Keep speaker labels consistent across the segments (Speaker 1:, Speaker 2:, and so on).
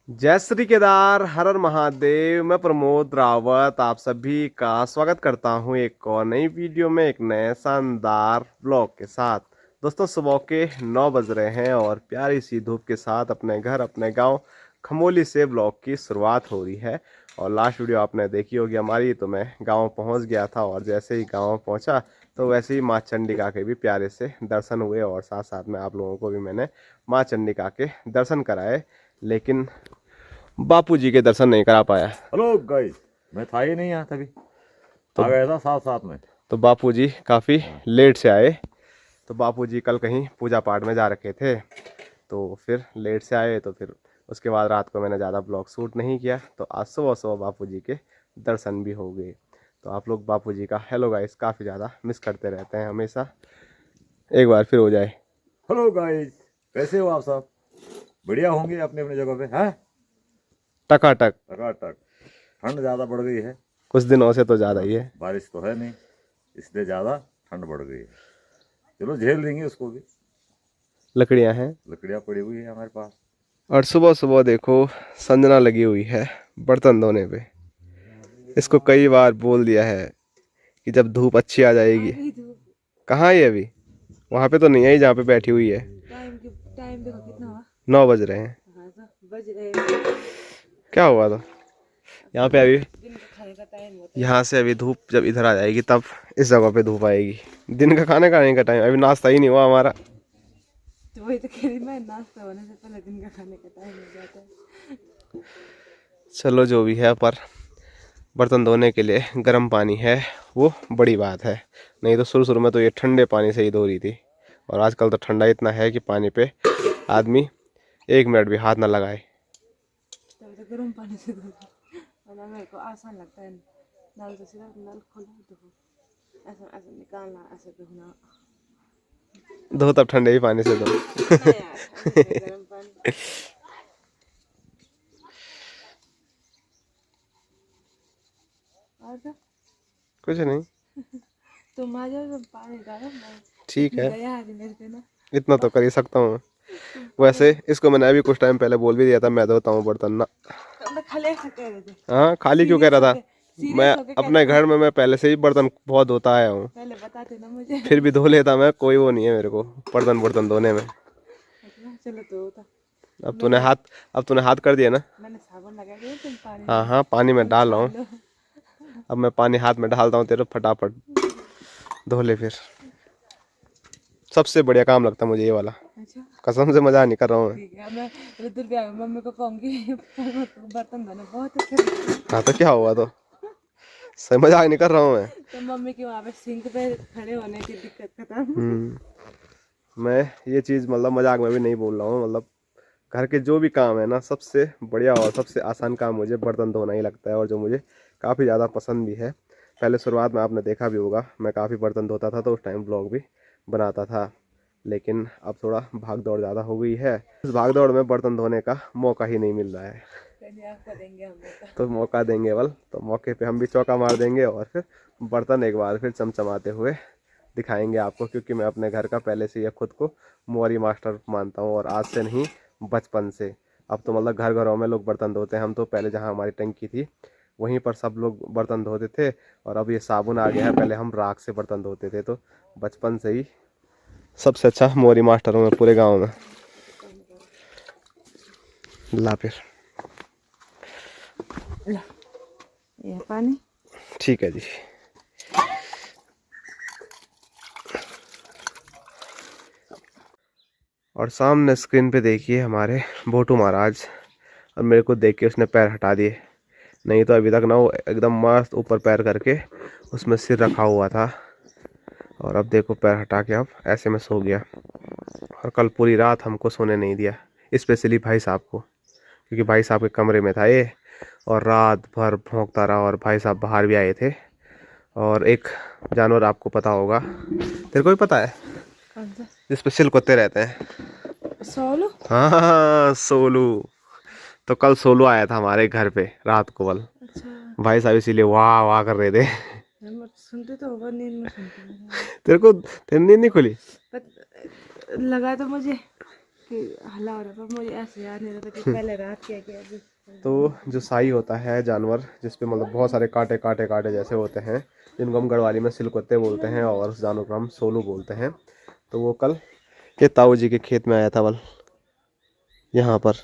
Speaker 1: जय श्री केदार, हर हर महादेव। मैं प्रमोद रावत आप सभी का स्वागत करता हूं एक और नई वीडियो में, एक नए शानदार ब्लॉग के साथ। दोस्तों, सुबह के 9 बज रहे हैं और प्यारी सी धूप के साथ अपने घर, अपने गांव खमोली से ब्लॉग की शुरुआत हो रही है। और लास्ट वीडियो आपने देखी होगी हमारी, तो मैं गाँव पहुँच गया था और जैसे ही गाँव पहुँचा तो वैसे ही माँ चंडिका के भी प्यारे से दर्शन हुए और साथ साथ में आप लोगों को भी मैंने माँ चंडिका के दर्शन कराए। लेकिन बापूजी के दर्शन नहीं करा पाया।
Speaker 2: हेलो गाइस, मैं था ही नहीं यहाँ तभी।
Speaker 1: तो
Speaker 2: आ गया था साथ साथ में।
Speaker 1: तो बापूजी काफ़ी लेट से आए। तो बापूजी कल कहीं पूजा पाठ में जा रखे थे, तो फिर लेट से आए। तो फिर उसके बाद रात को मैंने ज़्यादा ब्लॉग शूट नहीं किया। तो आज सुबह सुबह बापूजी के दर्शन भी हो गए। तो आप लोग बापूजी का हेलो गाइस काफ़ी ज़्यादा मिस करते रहते हैं हमेशा। एक बार फिर हो जाए।
Speaker 2: हेलो गाइस, कैसे हो आप सब? बढ़िया होंगे अपने अपने जगह पे, हैं?
Speaker 1: टकाटक।
Speaker 2: टकाटक। ठंड ज़्यादा बढ़ गई है।
Speaker 1: कुछ दिनों से तो ज़्यादा
Speaker 2: हाँ,
Speaker 1: ही है।
Speaker 2: बारिश तो है नहीं, इसलिए ज़्यादा ठंड बढ़ गई है। चलो झेल लेंगे उसको भी।
Speaker 1: लकड़ियाँ हैं
Speaker 2: लकड़ियाँ पड़ी हुई है हमारे पास।
Speaker 1: और सुबह सुबह देखो संजना लगी हुई है बर्तन धोने पे। इसको कई बार बोल दिया है कि जब धूप अच्छी आ जाएगी। कहाँ है ये अभी? वहाँ पे तो नहीं है जहाँ पे बैठी हुई है।
Speaker 3: टाइम देखो कितना हुआ।
Speaker 1: 9 बज रहे हैं।
Speaker 3: हाँ तो बज रहे
Speaker 1: क्या हुआ तो यहाँ पे अभी,
Speaker 3: दिन का खाने का टाइम होता
Speaker 1: यहाँ से अभी धूप जब इधर आ जाएगी तब इस जगह पे धूप आएगी। दिन का खाने खाने का टाइम, अभी नाश्ता ही नहीं हुआ हमारा।
Speaker 3: तो वही तो कह रही मैं, नाश्ता होने से पहले दिन का खाने का टाइम हो जाता है।
Speaker 1: चलो जो भी है, पर बर्तन धोने के लिए गर्म पानी है वो बड़ी बात है। नहीं तो शुरू शुरू में तो ये ठंडे पानी से ही धो रही थी। और आजकल तो ठंडा इतना है कि पानी पे आदमी 1 मिनट भी हाथ ना लगाए।
Speaker 3: तब तो गर्म पानी से धो, वरना मेरे को आसान लगता है। नल तो सिर्फ नल खोलो धो, ऐसा ऐसा निकालना, ऐसे धोना।
Speaker 1: धो तब ठंडे ही पानी से धो।
Speaker 3: ना यार, ऐसे गर्म पानी। और तो
Speaker 1: कुछ नहीं,
Speaker 3: तुम आ जाओ तो पानी डालो। मैं
Speaker 1: ठीक है,
Speaker 3: गया आज मेरे पे ना।
Speaker 1: इतना तो कर ही सकता हूँ। वैसे इसको मैंने अभी कुछ टाइम पहले बोल भी दिया था मैं धोता हूँ बर्तन ना।
Speaker 3: तो मैं खाली ऐसा कह रहे थे।
Speaker 1: हाँ, खाली क्यों कह रहा था? मैं
Speaker 3: सीरियस होके कह
Speaker 1: अपने
Speaker 3: रहे
Speaker 1: घर में मैं पहले से ही बर्तन बहुत धोता आया हूँ।
Speaker 3: पहले बताते ना मुझे।
Speaker 1: फिर भी धो लेता मैं, कोई वो नहीं है मेरे को बर्तन बर्तन धोने में।
Speaker 3: चलो तो था।
Speaker 1: अब तूने हाथ कर दिया ना।
Speaker 3: मैंने साबुन लगा दिया, तुम पानी
Speaker 1: हाँ
Speaker 3: में
Speaker 1: हाँ, पानी में डाल रहा हूँ।
Speaker 3: डालो।
Speaker 1: अब मैं पानी हाथ में डालता हूँ तेरे, फटाफट धो ले फिर। सबसे बढ़िया काम लगता है मुझे ये वाला,
Speaker 3: अच्छा
Speaker 1: कसम से मजाक नहीं कर रहा हूँ मैं।
Speaker 3: ठीक है, मैं रुद्र भी मम्मी को कहूँगी बर्तन धोने बहुत अच्छे लगते हैं।
Speaker 1: हाँ तो क्या हुआ, तो सही मजाक नहीं कर रहा हूँ मैं।
Speaker 3: तो मम्मी की वहाँ पे सिंक पे खड़े होने की दिक्कत खत्म।
Speaker 1: मैं ये चीज़ मतलब मजाक में भी नहीं बोल रहा हूँ। मतलब घर के जो भी काम है ना, सबसे बढ़िया और सबसे आसान काम मुझे बर्तन धोना ही लगता है, और जो मुझे काफ़ी ज़्यादा पसंद भी है। पहले शुरुआत में आपने देखा भी होगा मैं काफ़ी बर्तन धोता था, तो उस टाइम ब्लॉग भी बनाता था। लेकिन अब थोड़ा भाग दौड़ ज़्यादा हो गई है, इस भाग दौड़ में बर्तन धोने का मौका ही नहीं मिल रहा है।
Speaker 3: आपको देंगे हम मौका।
Speaker 1: तो मौका देंगे बल, तो मौके पे हम भी चौका मार देंगे और फिर बर्तन एक बार फिर चमचमाते हुए दिखाएंगे आपको। क्योंकि मैं अपने घर का पहले से ही खुद को मोरी मास्टर मानता हूँ, और आज से नहीं, बचपन से। अब तो मतलब घर घरों में लोग बर्तन धोते हैं। हम तो पहले जहाँ हमारी टंकी थी वहीं पर सब लोग बर्तन धोते थे, और अब ये साबुन आ गया है। पहले हम राख से बर्तन धोते थे। तो बचपन से ही सबसे अच्छा मोरी मास्टर हूँ मैं पूरे गाँव में। ला फिर,
Speaker 3: ला ये पानी।
Speaker 1: ठीक है जी। और सामने स्क्रीन पे देखिए हमारे बोटू महाराज, और मेरे को देख के उसने पैर हटा दिए। नहीं तो अभी तक ना वो एकदम मस्त ऊपर पैर करके उसमें सिर रखा हुआ था, और अब देखो पैर हटा के अब ऐसे में सो गया। और कल पूरी रात हमको सोने नहीं दिया, स्पेशली भाई साहब को, क्योंकि भाई साहब के कमरे में था ये, और रात भर भौंकता रहा। और भाई साहब बाहर भी आए थे। और एक जानवर आपको पता होगा, तेरे को भी पता है,
Speaker 3: कौन सा?
Speaker 1: जिस पे सिल कुत्ते रहते हैं।
Speaker 3: सोलू।
Speaker 1: हाँ, सोलू। तो कल सोलू आया था हमारे घर पे रात को बल।
Speaker 3: अच्छा,
Speaker 1: भाई साहब इसीलिए वाह वाह कर रहे थे।
Speaker 3: हम सुनते तो होगा, नींद में सुनते हैं।
Speaker 1: तेरे नींद नहीं खुली?
Speaker 3: लगा तो मुझे कि हल्ला हो रहा था, मुझे ऐसे याद नहीं रहता कि पहले रात क्या किया अभी।
Speaker 1: तो जो साई होता है जानवर जिसपे मतलब बहुत सारे कांटे कांटे कांटे जैसे होते हैं, जिनको हम गढ़वाली में सिलकुत्ते बोलते हैं और उस जानवर को हम सोलू बोलते हैं, तो वो कल ये ताऊ जी के खेत में आया था बल यहाँ पर,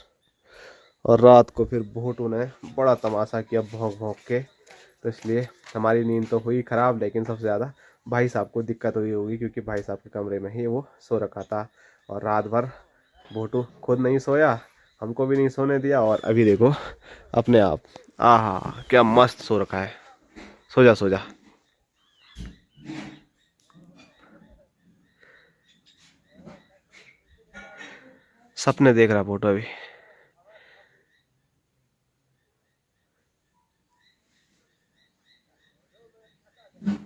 Speaker 1: और रात को फिर भोटू ने बड़ा तमाशा किया भौंक भौंक के। तो इसलिए हमारी नींद तो हुई ख़राब, लेकिन सबसे ज़्यादा भाई साहब को दिक्कत हुई होगी, क्योंकि भाई साहब के कमरे में ही वो सो रखा था। और रात भर भोटू खुद नहीं सोया, हमको भी नहीं सोने दिया, और अभी देखो अपने आप, आहा क्या मस्त सो रखा है। सो जा सो जा। सपने देख रहा भोटू अभी।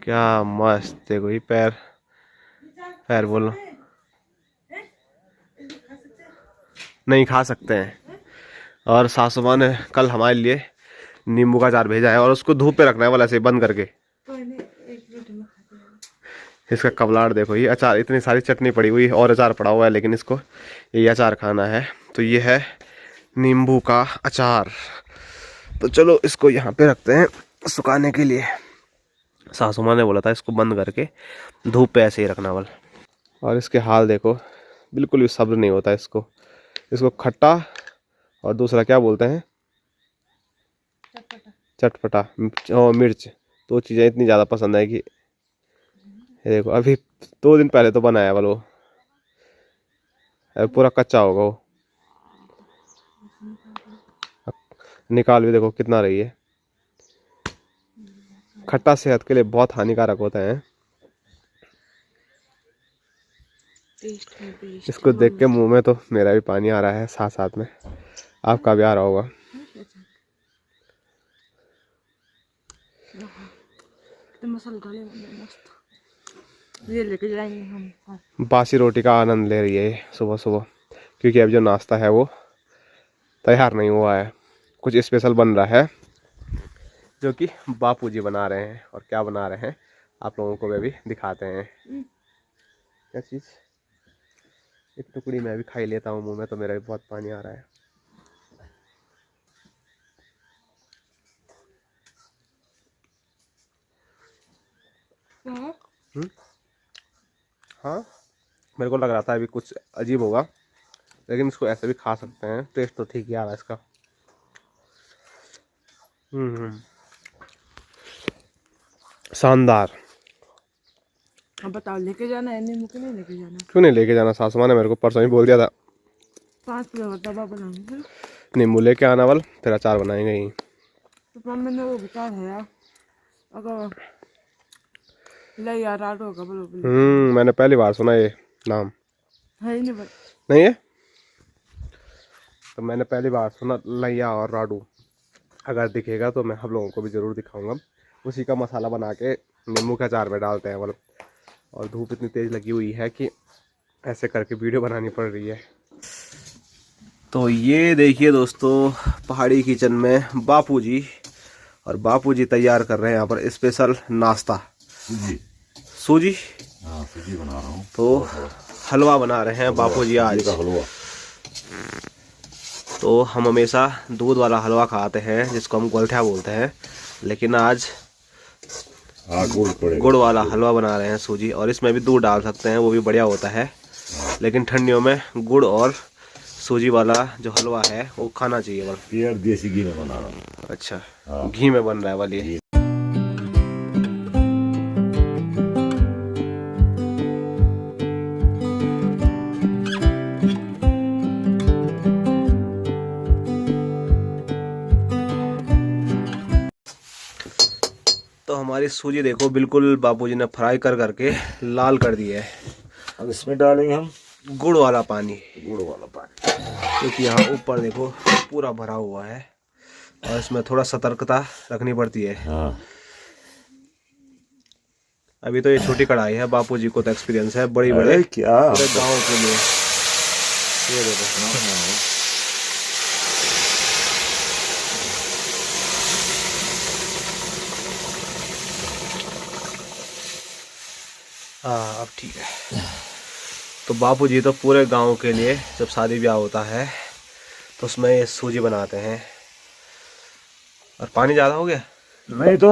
Speaker 1: क्या मस्त, देखो ये पैर, पैर बोलो नहीं खा सकते हैं। और सासू माँ ने कल हमारे लिए नींबू का अचार भेजा है, और उसको धूप पे रखना है वाला ऐसे बंद करके।
Speaker 3: कोई नहीं, एक मिनट में खाते हैं।
Speaker 1: इसका कबलाड़ देखो, ये अचार, इतनी सारी चटनी पड़ी हुई और अचार पड़ा हुआ है, लेकिन इसको ये अचार खाना है। तो ये है नींबू का अचार। तो चलो इसको यहाँ पे रखते हैं सुखाने के लिए। सासू माँ ने बोला था इसको बंद करके धूप पे ऐसे ही रखना वाल। और इसके हाल देखो, बिल्कुल भी सब्र नहीं होता इसको। इसको खट्टा और दूसरा क्या बोलते हैं, चटपटा और मिर्च, तो चीज़ें इतनी ज़्यादा पसंद है कि ये देखो अभी 2 दिन पहले तो बनाया वाल वो, अभी पूरा कच्चा होगा वो। निकाल भी देखो कितना रही है। खट्टा सेहत के लिए बहुत हानिकारक होता है।
Speaker 3: टेस्ट में बेस्ट।
Speaker 1: इसको देख के मुंह में तो मेरा भी पानी आ रहा है, साथ साथ में आपका भी आ रहा होगा।
Speaker 3: तो मसाला डाले मस्त, ये लेके जाएंगे हम।
Speaker 1: बासी रोटी का आनंद ले रही है ये सुबह सुबह, क्योंकि अब जो नाश्ता है वो तैयार नहीं हुआ है, कुछ स्पेशल बन रहा है जो कि बापूजी बना रहे हैं। और क्या बना रहे हैं आप लोगों को वे भी दिखाते हैं। क्या चीज़, एक टुकड़ी मैं भी खाई लेता हूँ मुंह में, तो मेरा भी बहुत पानी आ रहा है। हाँ, मेरे को लग रहा था अभी कुछ अजीब होगा, लेकिन इसको ऐसे भी खा सकते हैं। टेस्ट तो ठीक ही आ रहा है इसका। शानदार।
Speaker 3: अब बताओ लेके जाना है नींबू के नहीं लेके जाना?
Speaker 1: क्यों नहीं लेके जाना, सासू माँ ने मेरे को परसों ही बोल दिया था
Speaker 3: 5 किलो का दवा बनाऊंगी।
Speaker 1: नींबू लेके आना वाल, फिर अचार बनाएंगे ही।
Speaker 3: तो मम्मी ने वो विचार है यार, अगर ले यार रात होगा बोलो।
Speaker 1: मैंने पहली बार सुना ये नाम।
Speaker 3: है ही नहीं बस।
Speaker 1: नहीं है, तो मैंने पहली बार सुना लैया और राडू। अगर दिखेगा तो मैं हम लोगों को भी ज़रूर दिखाऊंगा। उसी का मसाला बना के नींबू के अचार में डालते हैं मतलब। और धूप इतनी तेज़ लगी हुई है कि ऐसे करके वीडियो बनानी पड़ रही है। तो ये देखिए दोस्तों, पहाड़ी किचन में बापूजी, और बापूजी तैयार कर रहे हैं यहाँ पर स्पेशल नाश्ता। सूजी,
Speaker 2: हाँ सूजी बना रहा हूँ।
Speaker 1: तो हलवा बना रहे हैं बापूजी आज।
Speaker 2: हलवा,
Speaker 1: तो हम हमेशा दूध वाला हलवा खाते हैं जिसको हम गोलठा बोलते हैं, लेकिन आज गुड़ वाला हलवा बना रहे हैं सूजी। और इसमें भी दूध डाल सकते हैं, वो भी बढ़िया होता है, लेकिन ठंडियों में गुड़ और सूजी वाला जो हलवा है वो खाना चाहिए।
Speaker 2: प्योर देसी घी में बना रहा हूँ।
Speaker 1: अच्छा, घी में बन रहा है वाली। तो हमारी सूजी देखो बिल्कुल बापूजी ने फ्राई कर करके लाल कर दी है।
Speaker 2: अब इसमें डालेंगे हम
Speaker 1: गुड़ वाला पानी,
Speaker 2: क्योंकि
Speaker 1: यहाँ ऊपर देखो पूरा भरा हुआ है, और इसमें थोड़ा सतर्कता रखनी पड़ती है।
Speaker 2: हाँ।
Speaker 1: अभी तो ये छोटी कढ़ाई है, बापूजी को तो एक्सपीरियंस है बड़ी बड़े
Speaker 2: क्या
Speaker 1: पूरे गाँव के लिए। ये देखो, हाँ अब ठीक है। तो बापूजी तो पूरे गांव के लिए जब शादी ब्याह होता है तो उसमें ये सूजी बनाते हैं। और पानी ज़्यादा हो गया?
Speaker 2: नहीं तो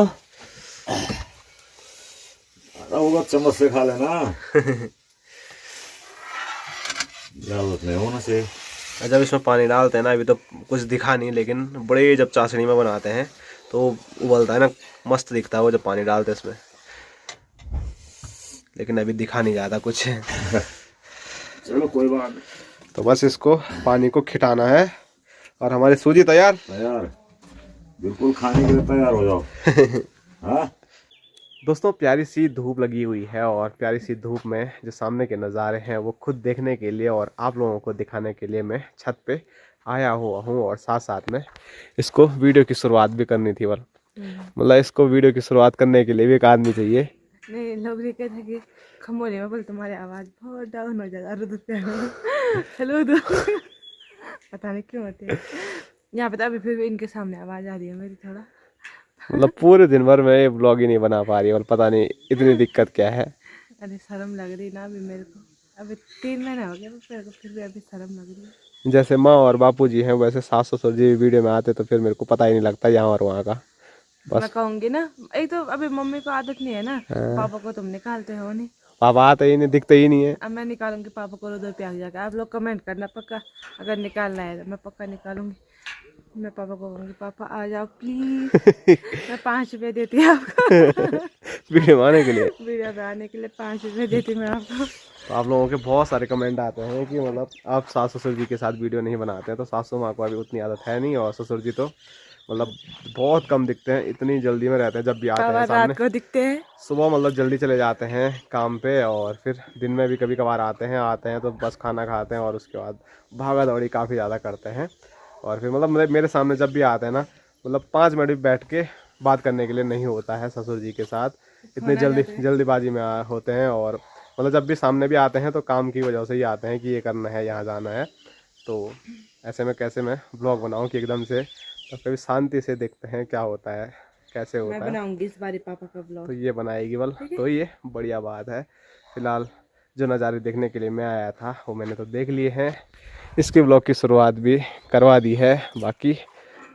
Speaker 2: आधा होगा, चम्मच से खा लेना। जरूरत नहीं होना चाहिए।
Speaker 1: जब इसमें पानी डालते हैं ना, अभी तो कुछ दिखा नहीं, लेकिन बड़े जब चाशनी में बनाते हैं तो उबलता है ना, मस्त दिखता है वो जब पानी डालते हैं इसमें। लेकिन अभी दिखा नहीं जाता कुछ।
Speaker 2: चलो कोई बात नहीं।
Speaker 1: तो बस इसको पानी को खिटाना है और हमारी सूजी तैयार।
Speaker 2: तैयार, बिल्कुल खाने के लिए तैयार हो जाओ। हाँ
Speaker 1: दोस्तों, प्यारी सी धूप लगी हुई है और प्यारी सी धूप में जो सामने के नज़ारे हैं वो खुद देखने के लिए और आप लोगों को दिखाने के लिए मैं छत पे आया हुआ हूँ। और साथ साथ में इसको वीडियो की शुरुआत भी करनी थी। मतलब इसको वीडियो की शुरुआत करने के लिए भी एक आदमी चाहिए।
Speaker 3: नहीं, लोग ये कहते हैं कि खमोले में बोल तुम्हारी आवाज़ बहुत डाउन हो जाता है। हेलो दो पता नहीं क्यों होती है यहाँ पे। तो अभी फिर भी इनके सामने आवाज़ आ रही है मेरी थोड़ा।
Speaker 1: मतलब पूरे दिन भर मैं ये ब्लॉग ही नहीं बना पा रही और पता नहीं इतनी दिक्कत क्या है।
Speaker 3: अरे शर्म लग रही ना अभी मेरे को। अभी 3 महीने हो गए मेरे को, फिर भी अभी शर्म लग रही है।
Speaker 1: जैसे माँ और बापूजी हैं वैसे सास ससुर जी वीडियो में आते तो फिर मेरे को पता ही नहीं लगता यहाँ और वहाँ का।
Speaker 3: मैं
Speaker 1: बस
Speaker 3: कहूँगी ना, एक तो अभी मम्मी को आदत नहीं है ना, पापा को तुम निकालते हो नहीं।
Speaker 1: पापा आते ही नहीं, दिखते ही नहीं है।
Speaker 3: अब मैं निकालूंगी पापा को दो प्याज जाकर। आप लोग कमेंट करना पक्का, अगर निकालना है तो मैं पक्का निकालूंगी। मैं पापा को कहूँगी पापा आ जाओ प्लीज। मैं 5 रुपये देती हूँ आपको।
Speaker 1: वीडियो बनाने के लिए।
Speaker 3: वीडियो बनाने के लिए 5 रुपये देती मैं आपको।
Speaker 1: तो आप लोगों के बहुत सारे कमेंट आते हैं कि मतलब आप सास ससुर जी के साथ वीडियो नहीं बनाते हैं। तो सासू माँ को अभी उतनी आदत है नहीं और ससुर जी तो मतलब बहुत कम दिखते हैं, इतनी जल्दी में रहते हैं। जब भी आते हैं सामने
Speaker 3: रात को दिखते हैं,
Speaker 1: सुबह मतलब जल्दी चले जाते हैं काम पे और फिर दिन में भी कभी कभार आते हैं तो बस खाना खाते हैं और उसके बाद भागा दौड़ी काफ़ी ज़्यादा करते हैं। और फिर मतलब मेरे सामने जब भी आते हैं ना, मतलब 5 मिनट भी बैठ के बात करने के लिए नहीं होता है ससुर जी के साथ। इतने जल्दीबाजी में होते हैं। और मतलब जब भी सामने भी आते हैं तो काम की वजह से ही आते हैं कि ये करना है, यहाँ जाना है। तो ऐसे में कैसे मैं ब्लॉग बनाऊँ कि एकदम से, तो कभी शांति से देखते हैं क्या होता है, कैसे होता है।
Speaker 3: मैं बनाऊंगी इस बारी पापा का ब्लॉग।
Speaker 1: तो ये बनाएगी बल, तो ये बढ़िया बात है। फिलहाल जो नज़ारे देखने के लिए मैं आया था वो मैंने तो देख लिए हैं। इसके ब्लॉग की शुरुआत भी करवा दी है। बाकी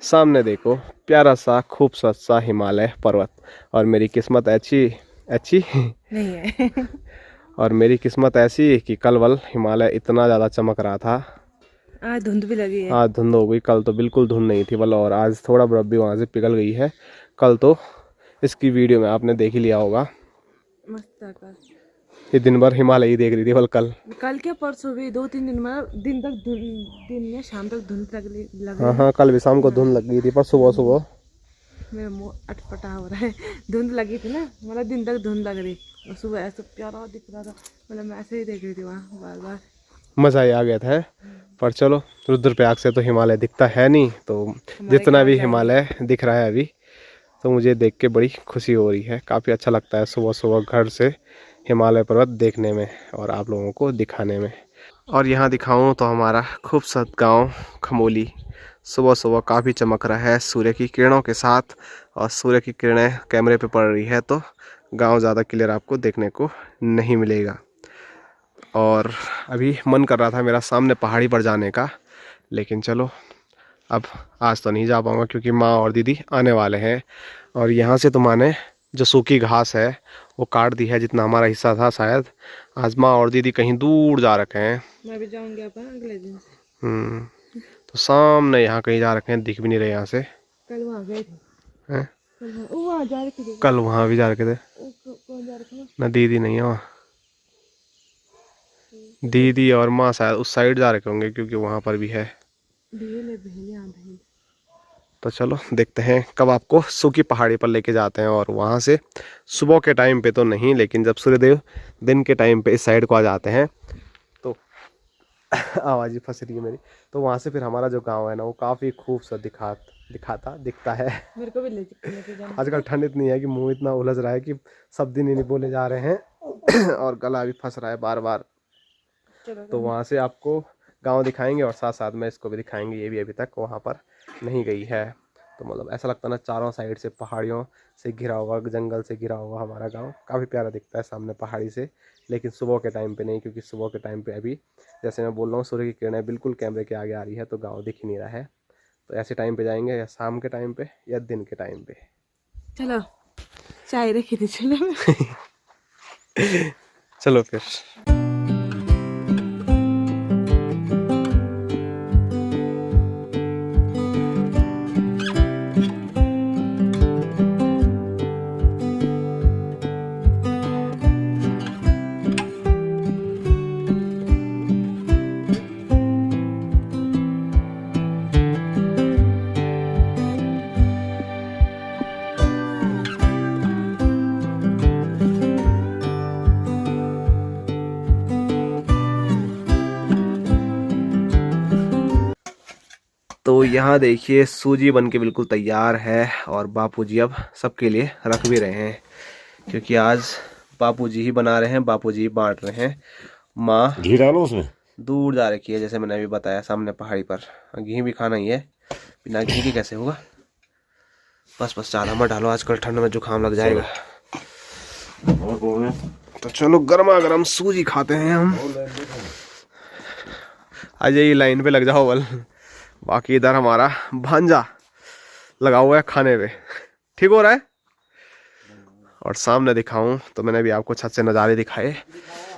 Speaker 1: सामने देखो प्यारा सा खूबसूरत सा हिमालय पर्वत। और मेरी किस्मत अच्छी
Speaker 3: नहीं है।
Speaker 1: और मेरी किस्मत ऐसी कि कल वल हिमालय इतना ज़्यादा चमक रहा था।
Speaker 3: आज धुंध भी लगी है।
Speaker 1: आज धुंध हो गई, कल तो बिल्कुल धुंध नहीं थी बल। और आज थोड़ा बर्फ भी वहाँ से पिघल गई है। कल तो इसकी वीडियो में आपने देख ही लिया होगा,
Speaker 3: मस्त आकाश।
Speaker 1: ये दिन भर हिमालय ही देख रही थी बल। कल
Speaker 3: क्या परसों भी 2-3 दिन मतलब दिन तक दिन में शाम तक धुंध लग
Speaker 1: हाँ हाँ, कल भी शाम को धुंध लग गई थी, पर सुबह सुबह
Speaker 3: मेरा मुंह अटपटा हो रहा है। धुंध लगी थी ना, मतलब दिन तक धुंध लग रही और सुबह ऐसा प्यारा दिख रहा था। मतलब मैं ऐसे ही देख रही थी वहाँ बार बार,
Speaker 1: मज़ा ही आ गया था। पर चलो, रुद्रप्रयाग से तो हिमालय दिखता है नहीं, तो जितना भी हिमालय दिख रहा है अभी, तो मुझे देख के बड़ी खुशी हो रही है। काफ़ी अच्छा लगता है सुबह सुबह घर से हिमालय पर्वत देखने में और आप लोगों को दिखाने में। और यहाँ दिखाऊं तो हमारा खूबसूरत गांव खमोली सुबह सुबह काफ़ी चमक रहा है सूर्य की किरणों के साथ। और सूर्य की किरणें कैमरे पे पड़ रही है तो गांव ज़्यादा क्लियर आपको देखने को नहीं मिलेगा। और अभी मन कर रहा था मेरा सामने पहाड़ी पर जाने का, लेकिन चलो अब आज तो नहीं जा पाऊँगा क्योंकि माँ और दीदी आने वाले हैं। और यहाँ से तो माँ ने जो सूखी घास है वो काट दी है, जितना हमारा हिस्सा था शायद। आज माँ और दीदी कहीं दूर जा रखे हैं।
Speaker 3: मैं भी जाऊंगी अपन अगले दिन से।
Speaker 1: तो सामने यहाँ कहीं जा रखे हैं, दिख भी नहीं रहे यहाँ से।
Speaker 3: कल वहाँ गए थे
Speaker 1: हैं?
Speaker 3: वहाँ जा रखे थे।
Speaker 1: कल वहाँ भी जा रखे थे
Speaker 3: कौन जा रखे
Speaker 1: ना, दीदी नहीं है वहाँ। दीदी और माँ शायद उस साइड जा रखे होंगे क्योंकि वहाँ पर भी है।
Speaker 3: भेल।
Speaker 1: तो चलो देखते हैं कब आपको सूखी पहाड़ी पर लेके जाते हैं। और वहाँ से सुबह के टाइम पे तो नहीं, लेकिन जब सूर्यदेव दिन के टाइम पे इस साइड को आ जाते हैं तो आवाज़ ही फंस रही है मेरी। तो वहाँ से फिर हमारा जो गांव है ना वो काफ़ी खूबसूरत दिखता है।
Speaker 3: मेरे को भी लेके जाना।
Speaker 1: आजकल ठंड इतनी है कि मुंह इतना उलझ रहा है कि शब्द ही नहीं बोले जा रहे हैं और गला भी फंस रहा है बार बार। तो वहाँ से आपको गांव दिखाएंगे और साथ साथ में इसको भी दिखाएंगे, ये भी अभी तक वहाँ पर नहीं गई है। तो मतलब ऐसा लगता है ना चारों साइड से पहाड़ियों से घिरा हुआ, जंगल से घिरा हुआ हमारा गांव काफ़ी प्यारा दिखता है सामने पहाड़ी से। लेकिन सुबह के टाइम पे नहीं, क्योंकि सुबह के टाइम पे अभी जैसे मैं बोल रहा हूँ सूर्य की किरणें बिल्कुल कैमरे के आगे आ रही है तो गाँव दिख ही नहीं रहा है। तो ऐसे टाइम पे जाएंगे, या शाम के टाइम पे या दिन के टाइम पे।
Speaker 3: चलो चाय रखी थी चलो
Speaker 1: चलो फिर। तो यहाँ देखिए सूजी बन के बिल्कुल तैयार है और बापूजी अब सबके लिए रख भी रहे हैं, क्योंकि आज बापूजी ही बना रहे हैं, बापूजी ही बांट रहे हैं। माँ
Speaker 2: घी डालो उसमें,
Speaker 1: दूर जा रखी है जैसे मैंने अभी बताया सामने पहाड़ी पर। घी भी खाना ही है, बिना घी के कैसे होगा। बस बस ज़्यादा मत डालो, आजकल ठंड में जुकाम लग जाएगा। तो चलो गर्मा गर्म सूजी खाते हैं हम। आ जाइए लाइन पे लग जाओ बल। बाकी इधर हमारा भांजा लगा हुआ है खाने पे, ठीक हो रहा है। और सामने दिखाऊं तो मैंने भी आपको छत से नज़ारे दिखाए,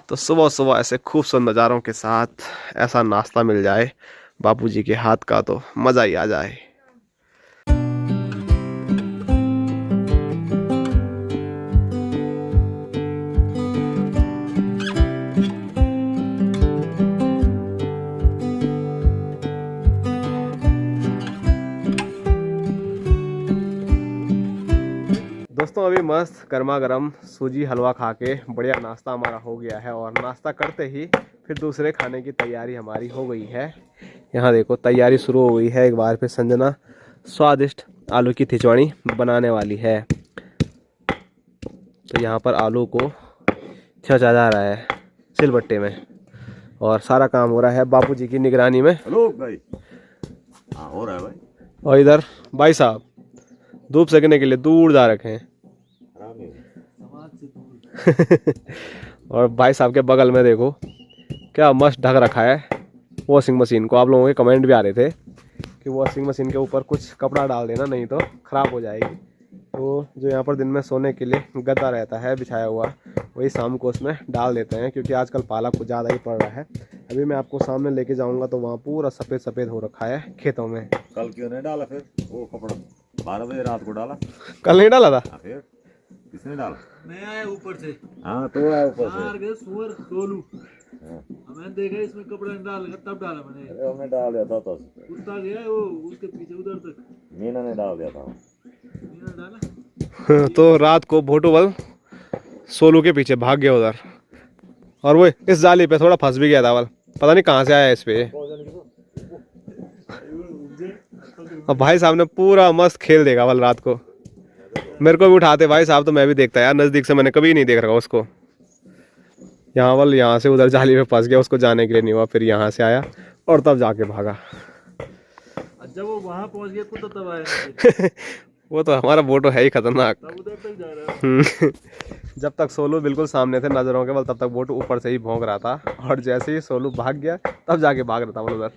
Speaker 1: तो सुबह सुबह ऐसे खूबसूरत नज़ारों के साथ ऐसा नाश्ता मिल जाए बापूजी के हाथ का तो मज़ा ही आ जाए। दोस्तों अभी मस्त गर्मा गर्म सूजी हलवा खा के बढ़िया नाश्ता हमारा हो गया है, और नाश्ता करते ही फिर दूसरे खाने की तैयारी हमारी हो गई है। यहाँ देखो तैयारी शुरू हो गई है। एक बार फिर संजना स्वादिष्ट आलू की खिचड़ी बनाने वाली है। तो यहाँ पर आलू को छचा जा रहा है सिलबट्टे में, और सारा काम हो रहा है बापूजी की निगरानी में।
Speaker 2: हेलो भाई, हाँ हो रहा है भाई।
Speaker 1: और इधर भाई साहब धूप सेकने के लिए दूर जा रखे हैं और भाई साहब के बगल में देखो क्या मस्त ढक रखा है वॉशिंग मशीन को। आप लोगों के कमेंट भी आ रहे थे कि वॉशिंग मशीन के ऊपर कुछ कपड़ा डाल देना, नहीं तो ख़राब हो जाएगी। तो जो यहाँ पर दिन में सोने के लिए गद्दा रहता है बिछाया हुआ, वही शाम को उसमें डाल देते हैं, क्योंकि आजकल पाला कुछ ज़्यादा ही पड़ रहा है। अभी मैं आपको सामने लेके जाऊँगा तो वहाँ पूरा सफ़ेद सफ़ेद हो रखा है खेतों में।
Speaker 2: कल क्यों नहीं डाला फिर वो कपड़ा? 12 बजे रात को डाला।
Speaker 1: कल नहीं डाला था?
Speaker 2: फिर किसने डाला?
Speaker 4: मैं आया ऊपर से,
Speaker 2: हाँ तो आया ऊपर से।
Speaker 4: मार गए सुअर सोलू।
Speaker 2: हाँ।
Speaker 4: मैंने देखा इसमें कपड़ा नहीं डाल, तब डाला मैंने।
Speaker 2: अरे हमने डाल दिया था तो
Speaker 4: कुत्ता गया वो उसके पीछे उधर तक,
Speaker 2: मीना ने डाल दिया था।
Speaker 4: मैंने डाला।
Speaker 1: तो रात को भोटूबल सोलू के पीछे भाग गया उधर, और वो इस जाली पे थोड़ा फंस भी गया था। बल पता नहीं कहाँ से आया इस पे। अब भाई साहब ने पूरा मस्त खेल देगा बल रात को। मेरे को भी उठाते भाई साहब तो मैं भी देखता यार, नज़दीक से मैंने कभी नहीं देख रखा उसको। यहाँ बल यहाँ से उधर जाली में फंस गया, उसको जाने के लिए नहीं हुआ, फिर यहाँ से आया और तब जाके भागा।
Speaker 4: जब वो वहां पहुंच गया कुत्ता तब आया।
Speaker 1: वो तो हमारा बोटो है ही खतरनाक।
Speaker 4: तब उधर तक जा रहा है।
Speaker 1: जब तक सोलू बिल्कुल सामने थे नजरों के बल, तब तक बोटो ऊपर से ही भौंक रहा था, और जैसे ही सोलू भाग गया तब जाके भाग रहा था बल उधर।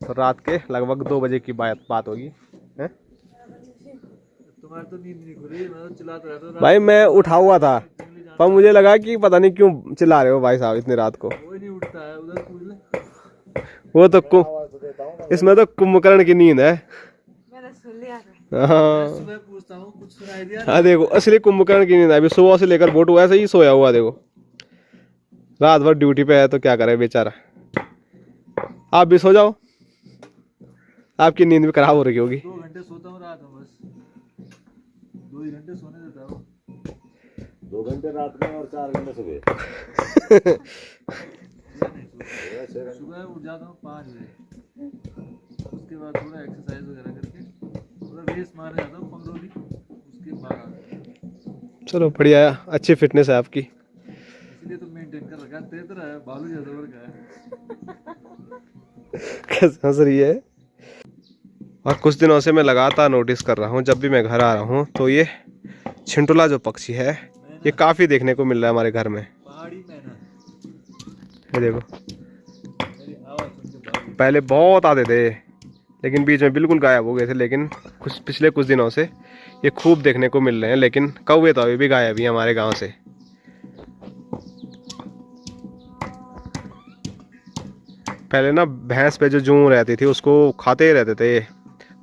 Speaker 1: तो रात के लगभग 2 बजे की बात होगी है?
Speaker 4: तुम्हारी तो नींद नहीं खुली, मैं तो चिल्लाता रहता था।
Speaker 1: भाई मैं उठा हुआ था, पर मुझे लगा कि पता नहीं क्यों चिल्ला रहे हो भाई साहब इतनी रात को।
Speaker 4: कोई नहीं उठता है, उधर पूछ ले।
Speaker 1: वो तो इसमें तो कुंभकर्ण की नींद है।
Speaker 3: मैंने सुन लिया था।
Speaker 1: हाँ
Speaker 4: सुबह पूछता हूँ कुछ सुनाई दिया?
Speaker 1: हाँ देखो असली कुंभकर्ण की नींद है। अभी सुबह से लेकर बोटू ऐसे ही सोया हुआ, देखो रात भर ड्यूटी पे है तो क्या करे बेचारा। आप भी सो जाओ, आपकी नींद भी खराब हो रही होगी।
Speaker 4: 2 घंटे सोता हूँ रात में, बस 2 ही घंटे सोने देता हूँ।
Speaker 2: 2 घंटे रात में और 4 घंटे सुबह।
Speaker 4: सुबह उठ जाता हूँ 5 बजे, उसके बाद थोड़ा एक्सरसाइज वगैरह करके थोड़ा रेस मारने जाता हूँ 15 दिन, उसके बाद।
Speaker 1: चलो बढ़िया है, अच्छी फिटनेस है आपकी।
Speaker 4: इसलिए तो मेंटेन कर रखा है, तेज तरह है, बालू जैसा वर्ग है।
Speaker 1: कैसे हंस रही है। और कुछ दिनों से मैं लगातार नोटिस कर रहा हूँ, जब भी मैं घर आ रहा हूँ तो ये छिंटुला जो पक्षी है ये काफ़ी देखने को मिल रहा है हमारे घर में।
Speaker 4: पहाड़ी मैना
Speaker 1: ये देखो,
Speaker 4: मेरी आवाज सुन के भाग
Speaker 1: पहले बहुत आते थे लेकिन बीच में बिल्कुल गायब हो गए थे, लेकिन पिछले कुछ दिनों से ये खूब देखने को मिल रहे हैं। लेकिन कौवे तो अभी भी गायब ही हैं हमारे गांव से। पहले ना भैंस पे जो जूं रहती थी उसको खाते ही रहते थे,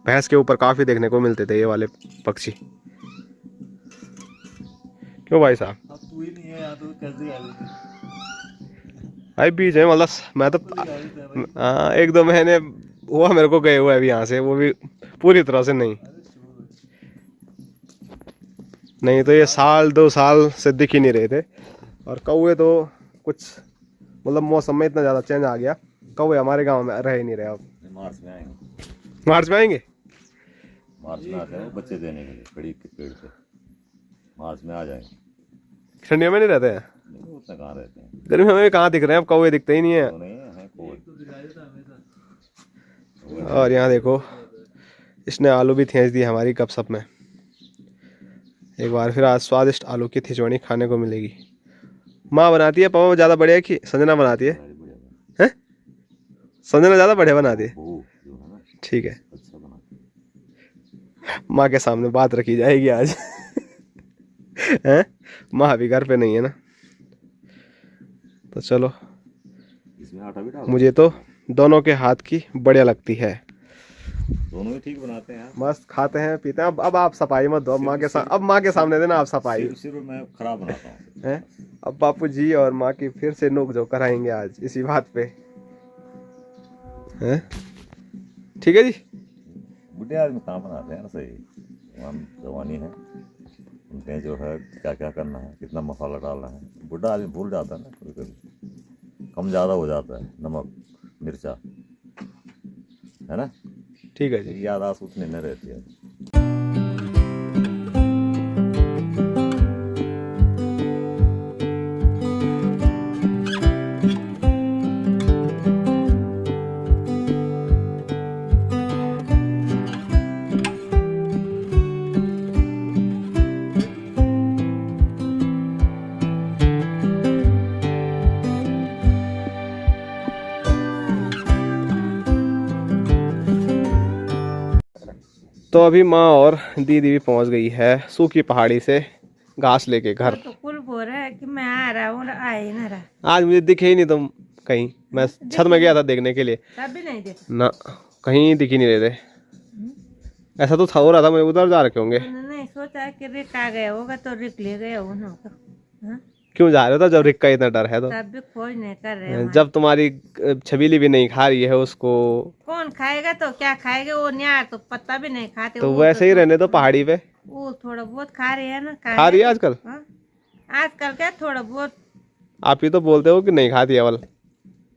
Speaker 1: भैंस के ऊपर काफ़ी देखने को मिलते थे ये वाले पक्षी। क्यों भाई साहब?
Speaker 4: अब तू ही नहीं है यहाँ तो कैसे आ रही
Speaker 1: भाई बीच में मतलब मैं तो
Speaker 4: थी?
Speaker 1: हाँ 1-2 महीने हुआ मेरे को गए हुए अभी यहाँ से, वो भी पूरी तरह से नहीं। नहीं तो ये 1-2 साल से दिख ही नहीं रहे थे। और कौवे तो कुछ मतलब मौसम में इतना ज़्यादा चेंज आ गया, कौवे हमारे गांव में रह ही नहीं रहे अब।
Speaker 2: मार्च में आएंगे,
Speaker 1: मार्च में आएंगे।
Speaker 2: मार्च में आते हैं बच्चे देने के लिए खड़ी के पेड़ पे, मार्च में आ जाएंगे।
Speaker 1: ठंडियों में नहीं रहते हैं,
Speaker 2: नहीं उतना कहाँ रहते हैं,
Speaker 1: गर्मियों में भी कहाँ दिख रहे हैं अब, कौवे दिखते ही नहीं है।
Speaker 2: तो नहीं है कोई।
Speaker 4: तो दिखाई देता हमेशा।
Speaker 1: और यहाँ देखो इसने आलू भी थेंच दी हमारी गपशप में। एक बार फिर आज स्वादिष्ट आलू की खिचड़ी खाने को मिलेगी। माँ बनाती है, पापा ज़्यादा बढ़िया कि संजना बनाती है? हैं? संजना ज़्यादा बढ़िया बनाती है।
Speaker 2: वो जो है ना
Speaker 1: ठीक है,
Speaker 2: अच्छा बनाती
Speaker 1: माँ के सामने बात रखी जाएगी आज। हैं? माँ अभी घर पे नहीं है ना, तो चलो
Speaker 2: है। इसमें आटा भी डाल,
Speaker 1: मुझे तो दोनों के हाथ की बढ़िया लगती है।
Speaker 2: दोनों ही ठीक बनाते हैं।
Speaker 1: मस्त खाते हैं पीते हैं। अब आप सफाई मत दो, अब माँ के अब माँ के सामने देना आप सफाई।
Speaker 2: सिर्फ मैं खराब बनाता हूँ।
Speaker 1: हैं? अब बापू जी और माँ की फिर से नोक झोंक कराएंगे आज इसी बात पे। हैं? ठीक है जी।
Speaker 2: बुढ़े आदमी कहाँ बनाते हैं ना सही, हम जवानी है उनके जो है क्या क्या करना है, कितना मसाला डालना है। बुढ़ा आदमी भूल जाता है ना, कभी कभी कम ज़्यादा हो जाता है नमक मिर्चा, है ना।
Speaker 1: ठीक है जी।
Speaker 2: याददाश्त उतनी नहीं रहती है।
Speaker 1: तो अभी माँ और दीदी भी पहुँच गई है सूखी पहाड़ी से घास लेके घर।
Speaker 3: तो कुल बोल रहा है कि मैं आ रहा हूँ, आ ही ना रहा।
Speaker 1: आज मुझे दिखे ही नहीं तुम कहीं, मैं छत में गया था देखने के लिए
Speaker 3: तब भी नहीं देखा।
Speaker 1: ना, कहीं दिख ही नहीं रहे थे। ऐसा तो था, हो रहा था मुझे उधर जा रखे होंगे।
Speaker 3: नहीं सोचा कि रिक आ गया होगा तो रिक ले गया हो ना। हाँ?
Speaker 1: क्यों जा रहे हो? जब रिक का इतना डर है तो
Speaker 3: तब भी खोज नहीं कर रहे हैं।
Speaker 1: जब तुम्हारी छबीली भी नहीं खा रही है उसको,
Speaker 3: कौन खाएगा तो क्या खाएगा, वो न्यार तो पत्ता भी नहीं खाते।
Speaker 1: तो
Speaker 3: वो
Speaker 1: वैसे ही रहने दो पहाड़ी पे।
Speaker 3: वो थोड़ा बहुत खा रहे हैं ना।
Speaker 1: खा रही है आजकल?
Speaker 3: हाँ? आजकल क्या थोड़ा बहुत,
Speaker 1: आप ही तो बोलते हो कि नहीं खाती है अवल।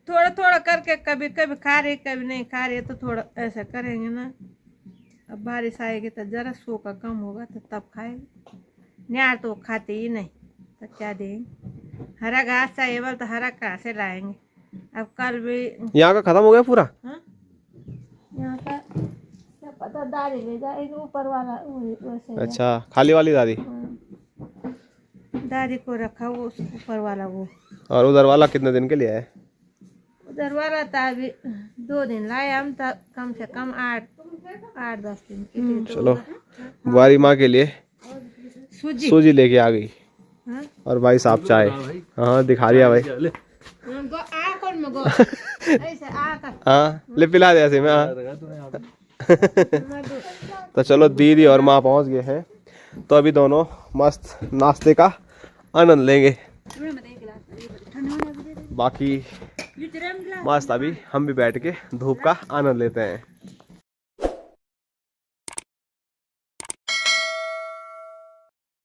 Speaker 3: थोड़ा थोड़ा करके कभी कभी खा रहे कभी नहीं खा रहे, तो थोड़ा ऐसा करेंगे ना। अब बारिश आएगी तो जरा सूखा कम होगा तो तब खाएंगे। न्यार तो खाते ही नहीं, तो क्या देंगे। हरा घास चाहिए बोल तो हरा कहाँ से लाएंगे। अब कल भी
Speaker 1: यहाँ का खत्म हो गया पूरा?
Speaker 3: हाँ? यहाँ का क्या पता, दाढ़ी ले जाएगी ऊपर वाला वैसे है।
Speaker 1: अच्छा, खाली वाली दादी।
Speaker 3: हाँ। दाढ़ी को रखा वो ऊपर वाला वो।
Speaker 1: और उधर वाला कितने दिन के लिए है?
Speaker 3: उधर वाला था अभी 2 दिन लाए हम, तब कम से कम 8-10 दिन के लिए। तो
Speaker 1: चलो बुआरी माँ के लिए सूजी लेके आ गई।
Speaker 3: हाँ?
Speaker 1: और भाई साहब चाय। हाँ दिखा रिया भाई।
Speaker 4: ले
Speaker 3: गो आ कौन में गो ऐसे आ कर
Speaker 1: हाँ ले पिला दे ऐसे में। हाँ
Speaker 4: लगा तूने यहाँ पे।
Speaker 1: तो चलो दीदी और माँ पहुँच गए हैं, तो अभी दोनों मस्त नाश्ते का आनंद लेंगे। बाकी मस्त अभी हम भी बैठ के धूप का आनंद लेते हैं।